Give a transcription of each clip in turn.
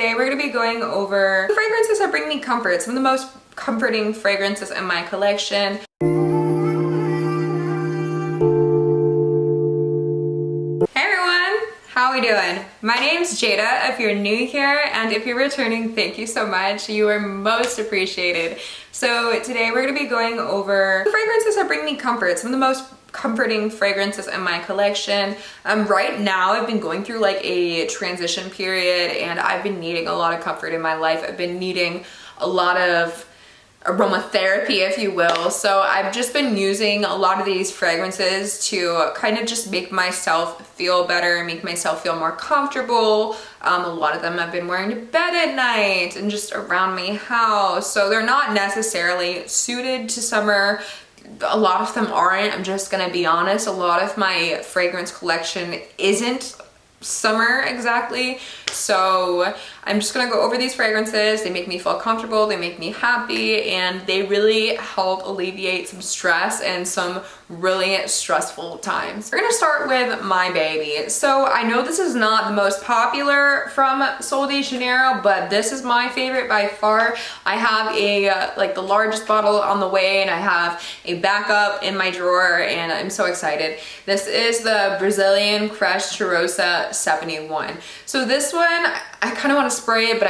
Today we're going to be going over the fragrances that bring me comfort, some of the most comforting fragrances in my collection. Hey everyone, how are we doing? My name's Jada if you're new here, and if you're returning, thank you so much. You are most appreciated. So today we're going to be going over the fragrances that bring me comfort, some of the most comforting fragrances in my collection. Right now I've been going through like a transition period and I've been needing a lot of comfort in my life. I've been needing a lot of aromatherapy, if you will. So I've just been using a lot of these fragrances to kind of just make myself feel better, make myself feel more comfortable. A lot of them I've been wearing to bed at night and just around my house. So they're not necessarily suited to summer. A lot of them aren't. I'm just gonna be honest. A lot of my fragrance collection isn't summer exactly. So I'm just gonna go over these fragrances. They make me feel comfortable, they make me happy, and they really help alleviate some stress and some really stressful times. We're gonna start with my baby. So I know this is not the most popular from Sol de Janeiro, but this is my favorite by far. I have a like the largest bottle on the way, and I have a backup in my drawer, and I'm so excited. This is the Brazilian Crushed Cheirosa 71. So this one, I kind of want to spray it, but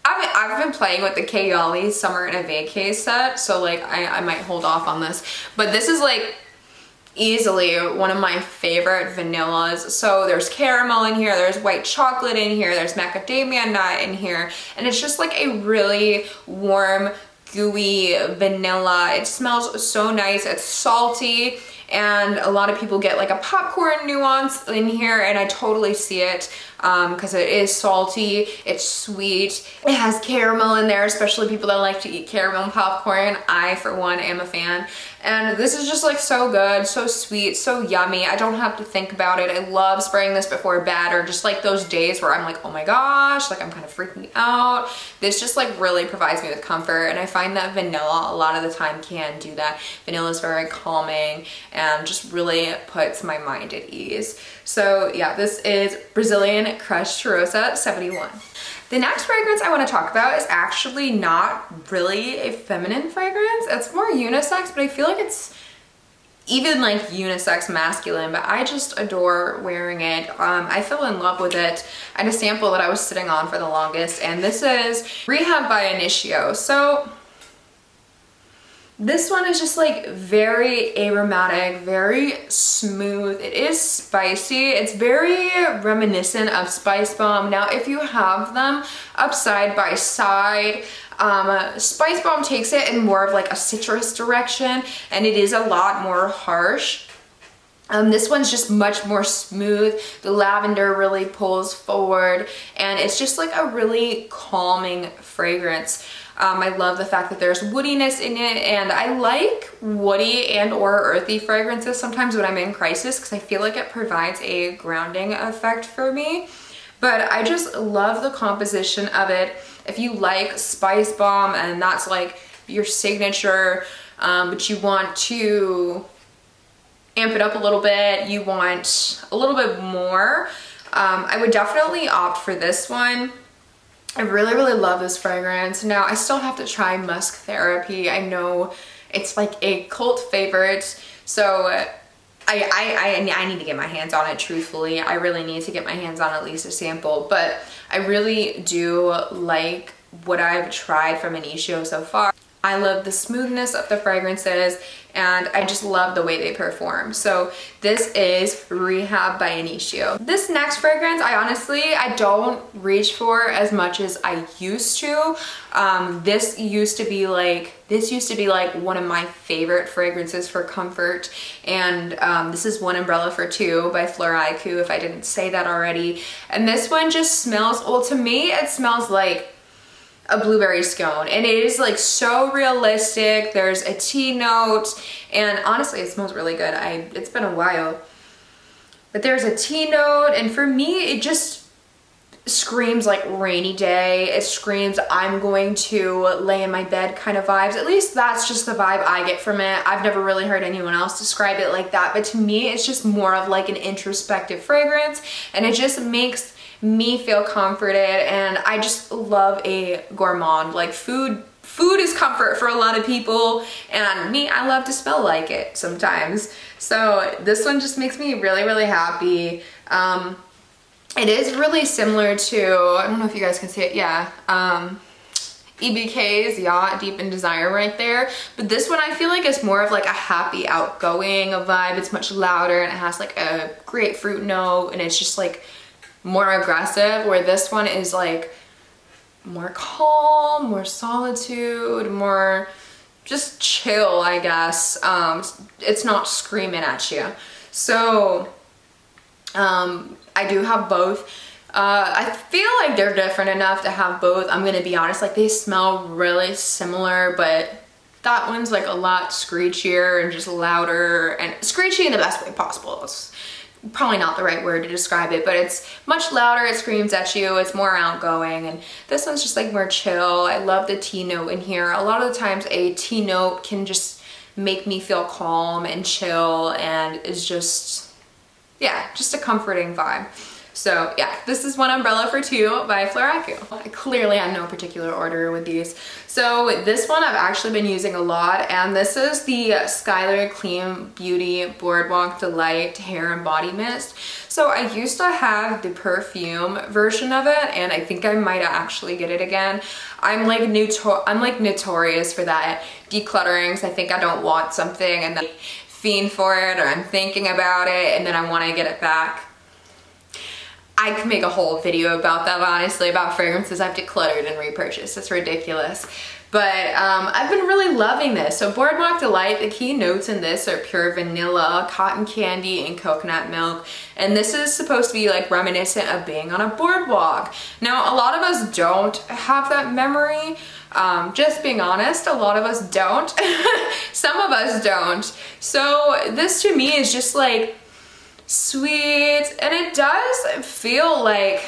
I've been playing with the Kayali Summer in a Vacay set, so like I might hold off on this. But this is like easily one of my favorite vanillas. So there's caramel in here, there's white chocolate in here, there's macadamia nut in here, and it's just like a really warm, gooey vanilla. It smells so nice. It's salty, and a lot of people get like a popcorn nuance in here, and I totally see it because it is salty, it's sweet, it has caramel in there, especially people that like to eat caramel and popcorn. I, for one, am a fan. And this is just like so good, so sweet, so yummy. I don't have to think about it. I love spraying this before bed, or just like those days where I'm like, oh my gosh, like I'm kind of freaking out. This just like really provides me with comfort, and I find that vanilla a lot of the time can do that. Vanilla is very calming and just really puts my mind at ease. So yeah, this is Brazilian Crushed Cheirosa 71. The next fragrance I want to talk about is actually not really a feminine fragrance. It's more unisex, but I feel like it's even like unisex masculine, but I just adore wearing it. I fell in love with it. I had a sample that I was sitting on for the longest, and this is Rehab by Intio. So this one is just like very aromatic, very smooth. It is spicy. It's very reminiscent of Spice Bomb. Now, if you have them up side by side, Spice Bomb takes it in more of like a citrus direction, and it is a lot more harsh. This one's just much more smooth. The lavender really pulls forward, and it's just like a really calming fragrance. I love the fact that there's woodiness in it, and I like woody and or earthy fragrances sometimes when I'm in crisis, because I feel like it provides a grounding effect for me. But I just love the composition of it. If you like Spice Bomb and that's like your signature, but you want to amp it up a little bit, you want a little bit more, I would definitely opt for this one. I really, really love this fragrance. Now, I still have to try Musk Therapy. I know it's like a cult favorite, so I need to get my hands on it, truthfully. I really need to get my hands on at least a sample, but I really do like what I've tried from Intio so far. I love the smoothness of the fragrances, and I just love the way they perform. So this is Rehab by Intio. This next fragrance, I don't reach for as much as I used to. This used to be like one of my favorite fragrances for comfort, and this is One Umbrella for Two by Floraiku, if I didn't say that already. And this one just smells, well, to me it smells like a blueberry scone, and it is like so realistic. There's a tea note, and honestly it smells really good. It's been a while, but there's a tea note, and for me it just screams like rainy day. It screams I'm going to lay in my bed kind of vibes. At least that's just the vibe I get from it. I've never really heard anyone else describe it like that, but to me it's just more of like an introspective fragrance, and it just makes me feel comforted, and I just love a gourmand. Like food is comfort for a lot of people, and me, I love to smell like it sometimes. So this one just makes me really, really happy. It is really similar to, I don't know if you guys can see it, yeah, EBK's Yacht Deep in Desire right there. But this one I feel like is more of like a happy, outgoing vibe. It's much louder and it has like a grapefruit note, and it's just like more aggressive, where this one is like more calm, more solitude, more just chill, I guess. It's not screaming at you. So I do have both. I feel like they're different enough to have both. I'm gonna be honest, like they smell really similar, but that one's like a lot screechier and just louder, and screechy in the best way possible. It's probably not the right word to describe it, but it's much louder, it screams at you, it's more outgoing, and this one's just like more chill. I love the tea note in here. A lot of the times a tea note can just make me feel calm and chill, and is just, yeah, just a comforting vibe. So yeah, this is one umbrella for two by Floraiku. I clearly had no particular order with these. So this one I've actually been using a lot, and this is the Skylar Clean Beauty Boardwalk Delight Hair and Body Mist. So I used to have the perfume version of it, and I think I might actually get it again. I'm like notorious for that decluttering, so I think I don't want something and then fiend for it, or I'm thinking about it and then I want to get it back. I could make a whole video about that, honestly, about fragrances I've decluttered and repurchased. It's ridiculous. But I've been really loving this. So Boardwalk Delight, the key notes in this are pure vanilla, cotton candy, and coconut milk. And this is supposed to be like reminiscent of being on a boardwalk. Now, a lot of us don't have that memory. Just being honest, a lot of us don't. Some of us don't. So this to me is just like sweet, and it does feel like,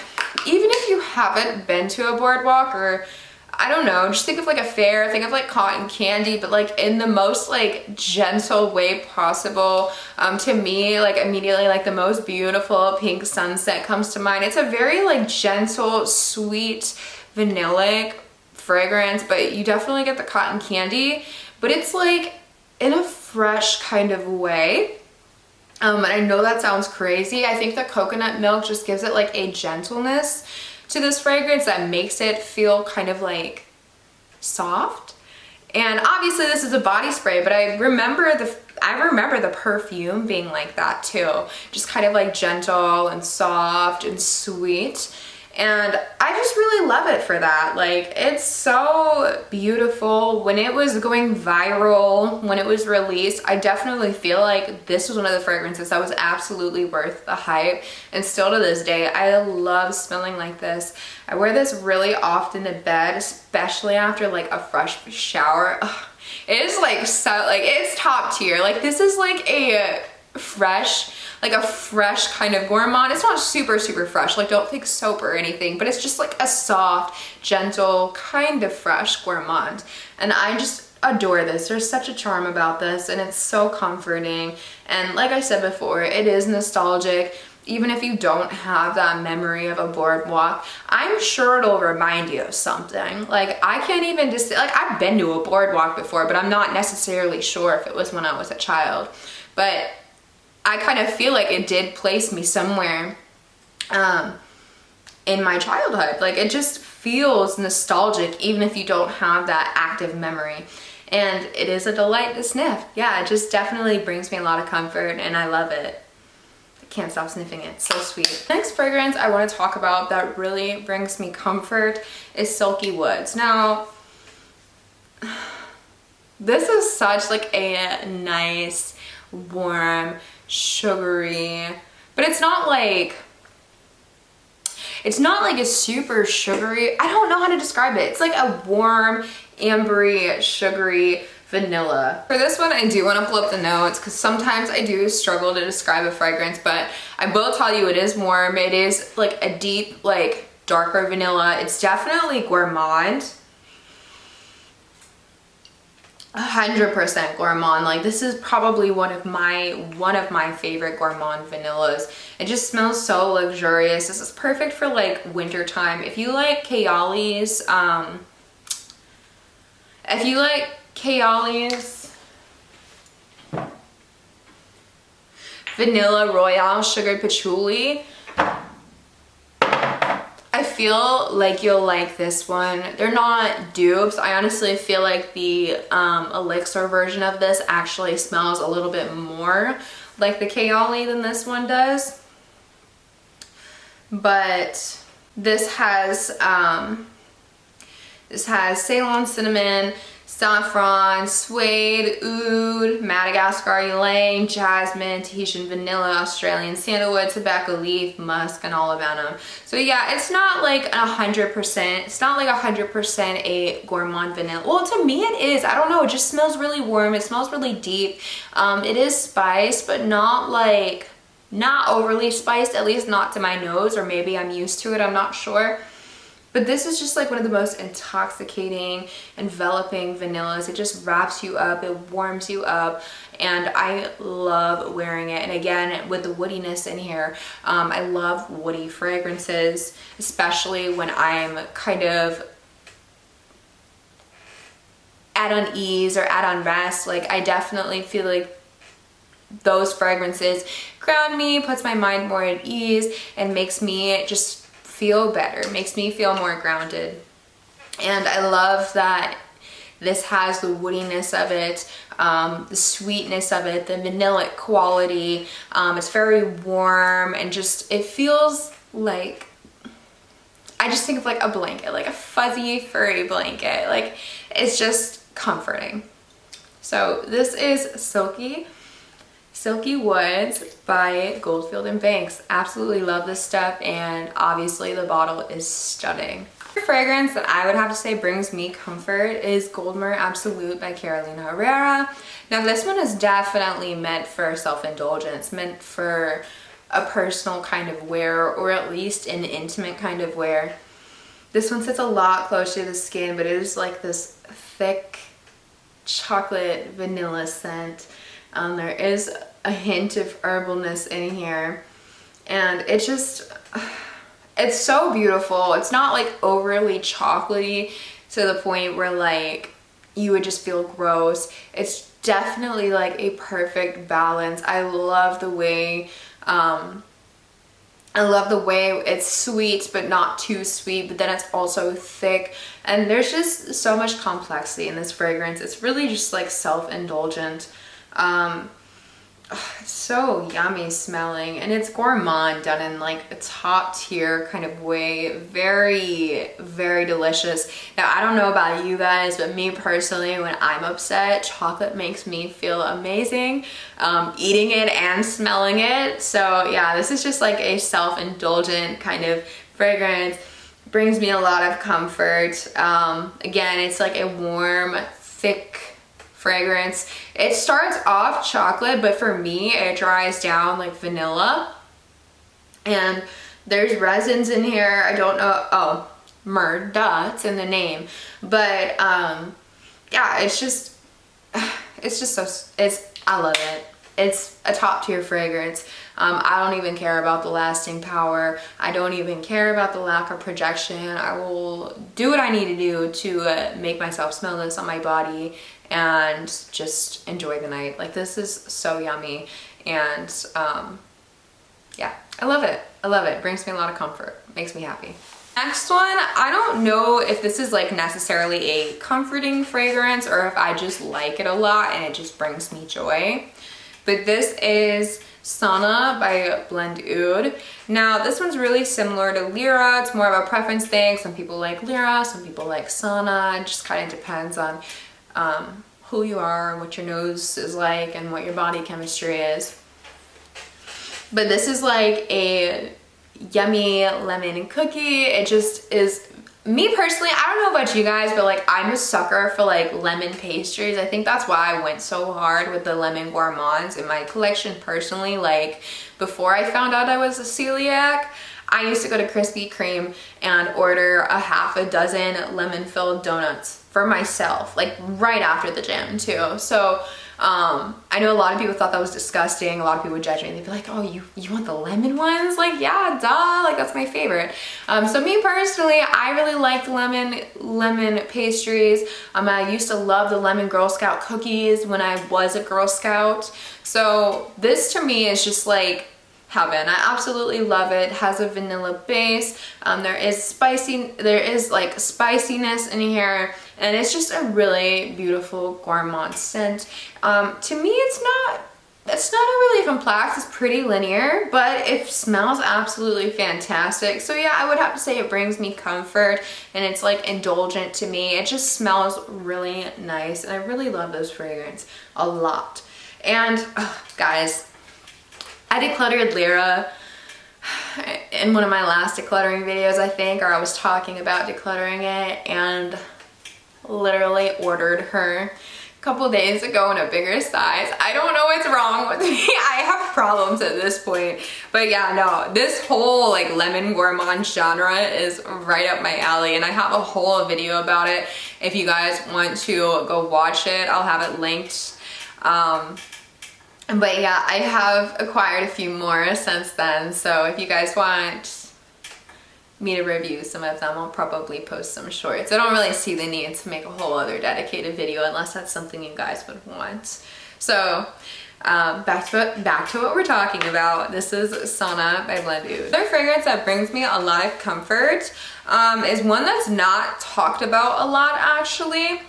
even if you haven't been to a boardwalk, or I don't know, just think of like a fair, think of like cotton candy, but like in the most like gentle way possible. To me, like immediately like the most beautiful pink sunset comes to mind. It's a very like gentle, sweet, vanillic fragrance, but you definitely get the cotton candy, but it's like in a fresh kind of way. And I know that sounds crazy. I think the coconut milk just gives it like a gentleness to this fragrance that makes it feel kind of like soft. And obviously this is a body spray, but I remember the perfume being like that too. Just kind of like gentle and soft and sweet. And I just really love it for that. Like, it's so beautiful. When it was going viral, when it was released, I definitely feel like this was one of the fragrances that was absolutely worth the hype. And still to this day, I love smelling like this. I wear this really often to bed, especially after like a fresh shower. Ugh. It is like so, like it's top tier. Like this is like a fresh kind of gourmand. It's not super fresh, like don't think soap or anything, but it's just like a soft, gentle, kind of fresh gourmand. And I just adore this. There's such a charm about this, and it's so comforting. And like I said before, it is nostalgic. Even if you don't have that memory of a boardwalk, I'm sure it'll remind you of something. Like I can't even just, like I've been to a boardwalk before, but I'm not necessarily sure if it was when I was a child. But I kind of feel like it did place me somewhere in my childhood. Like it just feels nostalgic even if you don't have that active memory. And it is a delight to sniff. Yeah, it just definitely brings me a lot of comfort, and I love it. I can't stop sniffing it. It's so sweet. Next fragrance I want to talk about that really brings me comfort is Silky Woods. Now, this is such like a nice, warm, sugary, but it's not like a super sugary, I don't know how to describe it. It's like a warm, ambery, sugary vanilla. For this one, I do want to pull up the notes because sometimes I do struggle to describe a fragrance, but I will tell you it is warm. It is like a deep, like darker vanilla. It's definitely gourmand. 100% gourmand. Like this is probably one of my favorite gourmand vanillas. It just smells so luxurious. This is perfect for like winter time. If you like Kayali's, Vanilla Royale Sugared Patchouli, I feel like you'll like this one. They're not dupes. I honestly feel like the elixir version of this actually smells a little bit more like the Kayali than this one does. But this has Ceylon cinnamon, saffron, suede, oud, Madagascar ylang, jasmine, Tahitian vanilla, Australian sandalwood, tobacco leaf, musk, and olive venom. So yeah, it's not like 100%. It's not like 100% a gourmand vanilla. Well, to me it is. I don't know. It just smells really warm. It smells really deep. It is spiced, but not overly spiced. At least not to my nose, or maybe I'm used to it. I'm not sure. But this is just like one of the most intoxicating, enveloping vanillas. It just wraps you up, it warms you up, and I love wearing it. And again, with the woodiness in here, I love woody fragrances, especially when I'm kind of at unease or at unrest. Like I definitely feel like those fragrances ground me, puts my mind more at ease, and makes me just feel better, makes me feel more grounded. And I love that this has the woodiness of it, the sweetness of it, the vanillic quality. It's very warm, and just, it feels like, I just think of like a blanket, like a fuzzy furry blanket. Like it's just comforting. So this is Silky Woods by Goldfield and Banks. Absolutely love this stuff, and obviously the bottle is stunning. The fragrance that I would have to say brings me comfort is Goldmyrrh Absolute by Carolina Herrera. Now this one is definitely meant for self-indulgence, meant for a personal kind of wear, or at least an intimate kind of wear. This one sits a lot closer to the skin, but it is like this thick chocolate vanilla scent. There is a hint of herbalness in here, and it's just, it's so beautiful. It's not like overly chocolatey to the point where like you would just feel gross. It's definitely like a perfect balance. I love the way it's sweet but not too sweet, but then it's also thick, and there's just so much complexity in this fragrance. It's really just like self-indulgent. It's so yummy smelling, and it's gourmand done in like a top tier kind of way. Very, very delicious. Now I don't know about you guys, but me personally, when I'm upset, chocolate makes me feel amazing, eating it and smelling it. So yeah, this is just like a self-indulgent kind of fragrance. Brings me a lot of comfort. Again, it's like a warm, thick fragrance. It starts off chocolate, but for me it dries down like vanilla, and there's resins in here. I don't know, oh, myrrh, duh, it's in the name. But yeah, it's just so, I love it. It's a top tier fragrance. I don't even care about the lasting power. I don't even care about the lack of projection. I will do what I need to do to make myself smell this on my body and just enjoy the night. Like this is so yummy, and yeah, I love it. I love it. Brings me a lot of comfort. Makes me happy. Next one, I don't know if this is like necessarily a comforting fragrance or if I just like it a lot and it just brings me joy. But this is Sana by Blend Oud. Now this one's really similar to Lyra. It's more of a preference thing. Some people like Lyra, some people like Sana. It just kind of depends on who you are and what your nose is like and what your body chemistry is. But this is like a yummy lemon cookie. It just is, me personally, I don't know about you guys, but like I'm a sucker for like lemon pastries. I think that's why I went so hard with the lemon gourmands in my collection personally. Like before I found out I was a celiac, I used to go to Krispy Kreme and order a half a dozen lemon-filled donuts for myself, like right after the gym too. So I know a lot of people thought that was disgusting. A lot of people would judge me. They'd be like, oh, you want the lemon ones? Like, yeah, duh, like that's my favorite. So me personally, I really like lemon pastries. I used to love the lemon Girl Scout cookies when I was a Girl Scout. So this to me is just like heaven. I absolutely love it. It has a vanilla base. There is like spiciness in here, and it's just a really beautiful gourmand scent. To me, it's not really complex. It's pretty linear, but it smells absolutely fantastic. So yeah, I would have to say it brings me comfort, and it's like indulgent to me. It just smells really nice, and I really love this fragrance a lot. And guys, I decluttered Lyra in one of my last decluttering videos, I think, or I was talking about decluttering it, and literally ordered her a couple days ago in a bigger size. I don't know what's wrong with me. I have problems at this point. But yeah, no, this whole like lemon gourmand genre is right up my alley, and I have a whole video about it. If you guys want to go watch it, I'll have it linked. But yeah, I have acquired a few more since then, so if you guys want me to review some of them, I'll probably post some shorts. I don't really see the need to make a whole other dedicated video unless that's something you guys would want. So back to what we're talking about. This is Sana by Blend Oud. Another fragrance that brings me a lot of comfort is one that's not talked about a lot actually,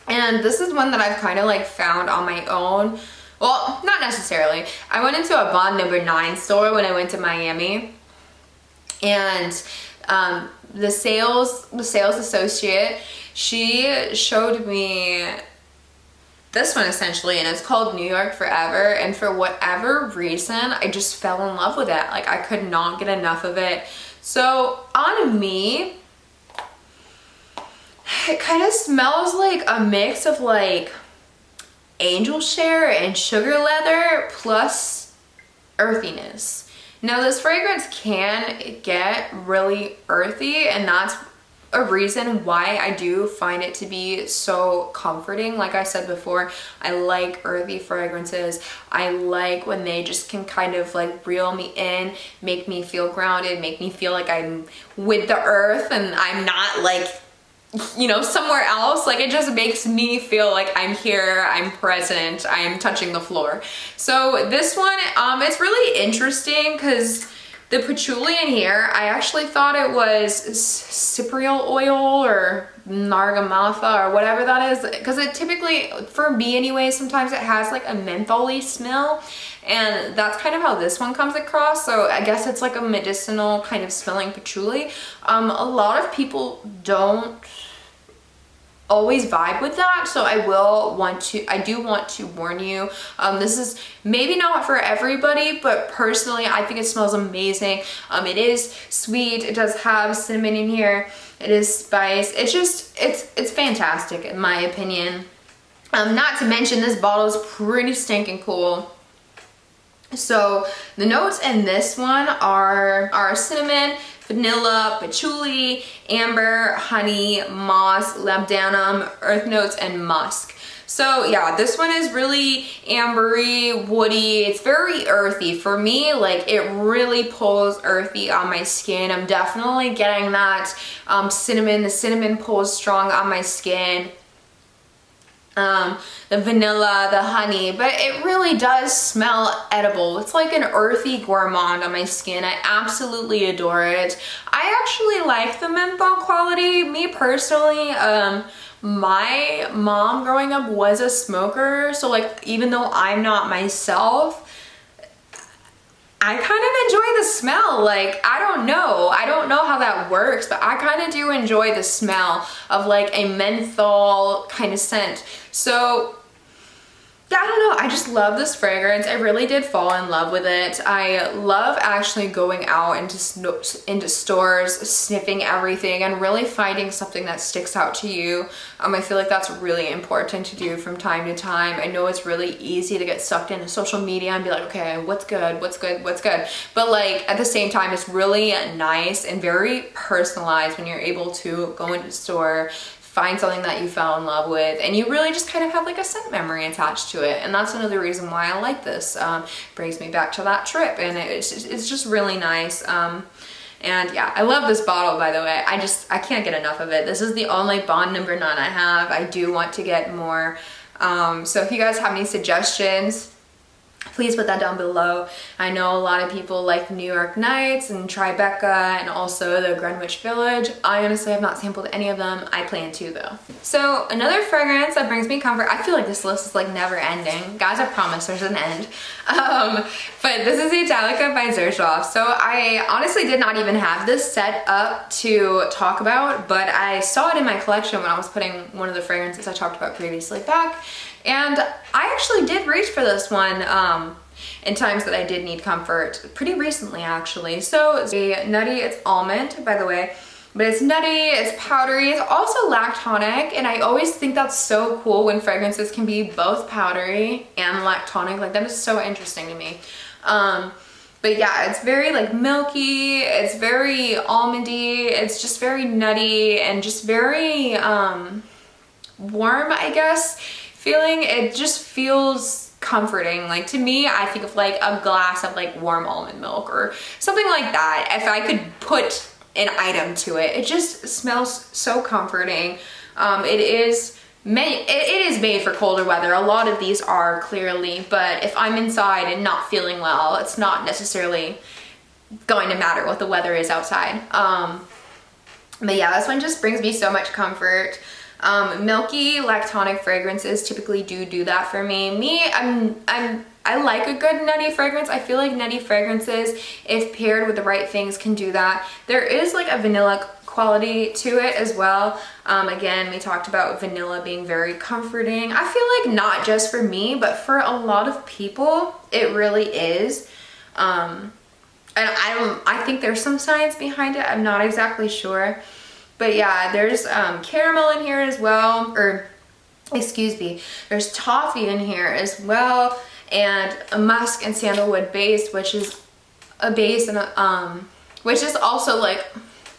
and this is one that I've kind of like found on my own. Well, not necessarily. I went into a Bond No. 9 store when I went to Miami, and the sales associate, she showed me this one essentially, and it's called New York Forever, and for whatever reason, I just fell in love with it. Like, I could not get enough of it. So on me, it kind of smells like a mix of like angel share and sugar leather plus earthiness. Now this fragrance can get really earthy, and that's a reason why I do find it to be so comforting. Like I said before, I like earthy fragrances. I like when they just can kind of like reel me in, make me feel grounded, make me feel like I'm with the earth and I'm not like, you know, somewhere else. Like, it just makes me feel like I'm here, I'm present, I'm touching the floor. So this one, it's really interesting because the patchouli in here, I actually thought it was cypriol oil or nargamatha or whatever that is, because it typically, for me anyway, sometimes it has like a mentholy smell, and that's kind of how this one comes across. So I guess it's like a medicinal kind of smelling patchouli. A lot of people don't always vibe with that, so I do want to warn you. This is maybe not for everybody, but personally I think it smells amazing. It is sweet, it does have cinnamon in here, it is spice. It's fantastic in my opinion. Not to mention this bottle is pretty stinking cool. So the notes in this one are cinnamon, vanilla, patchouli, amber, honey, moss, labdanum, earth notes, and musk. So yeah, this one is really ambery, woody. It's very earthy. For me, like, it really pulls earthy on my skin. I'm definitely getting that cinnamon. The cinnamon pulls strong on my skin. The vanilla, the honey, but it really does smell edible. It's like an earthy gourmand on my skin. I absolutely adore it. I actually like the menthol quality. Me personally, my mom growing up was a smoker, so like, even though I'm not myself, I kind of enjoy the smell. Like, I don't know how that works, but I kind of do enjoy the smell of like a menthol kind of scent. So yeah, I don't know. I just love this fragrance. I really did fall in love with it. I love actually going out into stores, sniffing everything, and really finding something that sticks out to you. I feel like that's really important to do from time to time. I know it's really easy to get sucked into social media and be like, okay, what's good, what's good, what's good? But like at the same time, it's really nice and very personalized when you're able to go into a store, find something that you fell in love with, and you really just kind of have like a scent memory attached to it. And that's another reason why I like this. Brings me back to that trip, and it's just really nice. And yeah, I love this bottle, by the way. I can't get enough of it. This is the only Bond number 9 I have. I do want to get more. So if you guys have any suggestions, please put that down below. I know a lot of people like New York Nights and Tribeca and also the Greenwich Village. I honestly have not sampled any of them. I plan to though. So another fragrance that brings me comfort, I feel like this list is like never ending. Guys, I promise there's an end. But this is Italica by Xerjoff. So I honestly did not even have this set up to talk about, but I saw it in my collection when I was putting one of the fragrances I talked about previously back. And I actually did reach for this one in times that I did need comfort, pretty recently actually. So it's a nutty, it's almond, by the way, but it's nutty, it's powdery, it's also lactonic, and I always think that's so cool when fragrances can be both powdery and lactonic. Like that is so interesting to me. But yeah, it's very like milky, it's very almondy, it's just very nutty and just very warm, I guess. Feeling, it just feels comforting. Like to me, I think of like a glass of like warm almond milk or something like that. If I could put an item to it, it just smells so comforting. It is made for colder weather. A lot of these are clearly, but if I'm inside and not feeling well, it's not necessarily going to matter what the weather is outside. But yeah, this one just brings me so much comfort. Milky lactonic fragrances typically do that for me. I like a good nutty fragrance. I feel like nutty fragrances, if paired with the right things, can do that. There is like a vanilla quality to it as well. Again, we talked about vanilla being very comforting. I feel like not just for me, but for a lot of people, it really is. And I think there's some science behind it. I'm not exactly sure. But yeah, there's caramel in here as well, or excuse me, there's toffee in here as well, and a musk and sandalwood base, which is a base and which is also like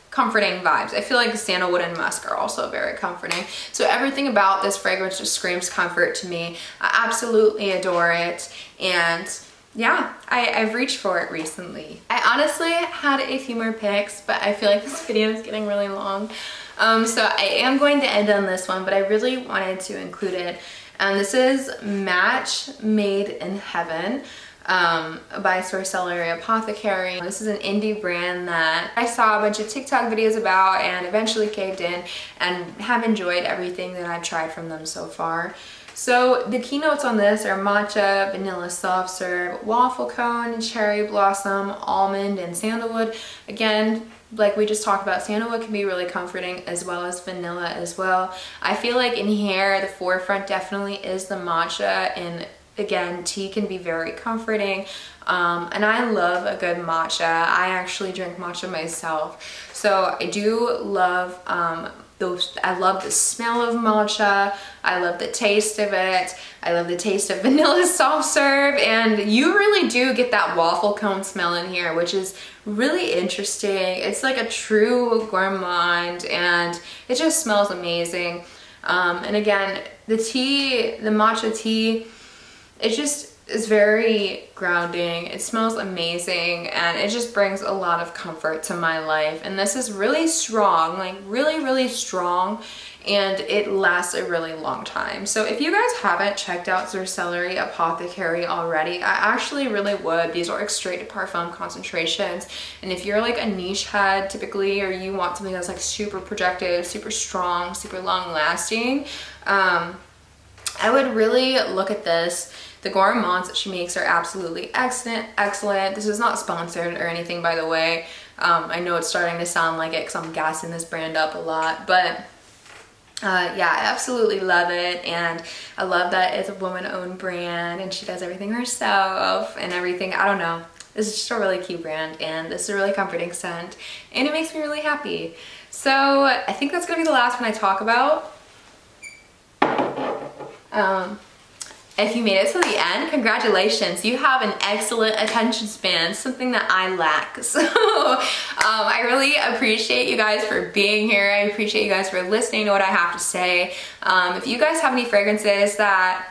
comforting vibes. I feel like sandalwood and musk are also very comforting. So everything about this fragrance just screams comfort to me. I absolutely adore it, and yeah, I've reached for it recently. I honestly had a few more picks, but I feel like this video is getting really long. So I am going to end on this one, but I really wanted to include it. And this is Match Made in Heaven by Sorcellerie Apothecary. This is an indie brand that I saw a bunch of TikTok videos about and eventually caved in and have enjoyed everything that I've tried from them so far. So the keynotes on this are matcha, vanilla soft serve, waffle cone, cherry blossom, almond, and sandalwood. Again, like we just talked about, sandalwood can be really comforting as well as vanilla as well. I feel like in here, the forefront definitely is the matcha, and again, tea can be very comforting. And I love a good matcha. I actually drink matcha myself. So I do love I love the smell of matcha. I love the taste of it. I love the taste of vanilla soft serve, and you really do get that waffle cone smell in here, which is really interesting. It's like a true gourmand, and it just smells amazing. And again, the tea, the matcha tea, it just is very grounding. It smells amazing, and it just brings a lot of comfort to my life. And this is really strong, like really strong, and it lasts a really long time. So if you guys haven't checked out Sorcellerie Apothecary already, I actually really would. These are like straight to parfum concentrations, and if you're like a niche head typically, or you want something that's like super projective, super strong, super long lasting, I would really look at this. The gourmands that she makes are absolutely excellent. This is not sponsored or anything, by the way. I know it's starting to sound like it because I'm gassing this brand up a lot, but Yeah, I absolutely love it, and I love that it's a woman-owned brand and she does everything herself and everything. I don't know. This is just a really cute brand, and this is a really comforting scent, and it makes me really happy. So I think that's gonna be the last one I talk about. If you made it to the end, congratulations. You have an excellent attention span, something that I lack. So I really appreciate you guys for being here. I appreciate you guys for listening to what I have to say. If you guys have any fragrances that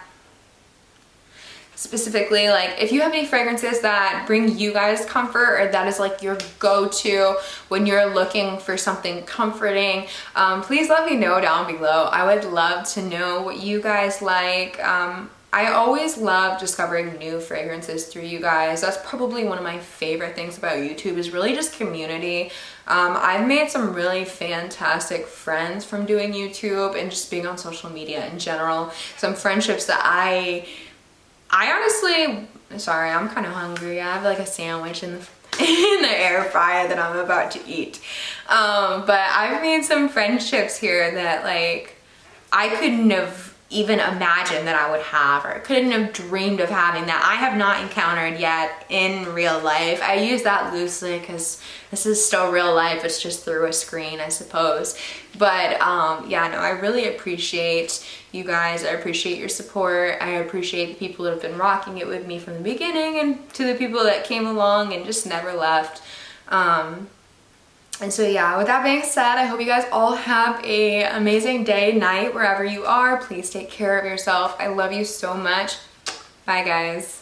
specifically, like if you have any fragrances that bring you guys comfort, or that is like your go-to when you're looking for something comforting, please let me know down below. I would love to know what you guys like. I always love discovering new fragrances through you guys. That's probably one of my favorite things about YouTube, is really just community. I've made some really fantastic friends from doing YouTube and just being on social media in general. Some friendships that I honestly, sorry, I'm kind of hungry. I have like a sandwich in the air fryer that I'm about to eat. But I've made some friendships here that like I couldn't have even imagined that I would have, or couldn't have dreamed of having, that I have not encountered yet in real life. I use that loosely because this is still real life. It's just through a screen, I suppose. But yeah, no, I really appreciate you guys. I appreciate your support. I appreciate the people that have been rocking it with me from the beginning, and to the people that came along and just never left. And so yeah, with that being said, I hope you guys all have an amazing day, night, wherever you are. Please take care of yourself. I love you so much. Bye guys.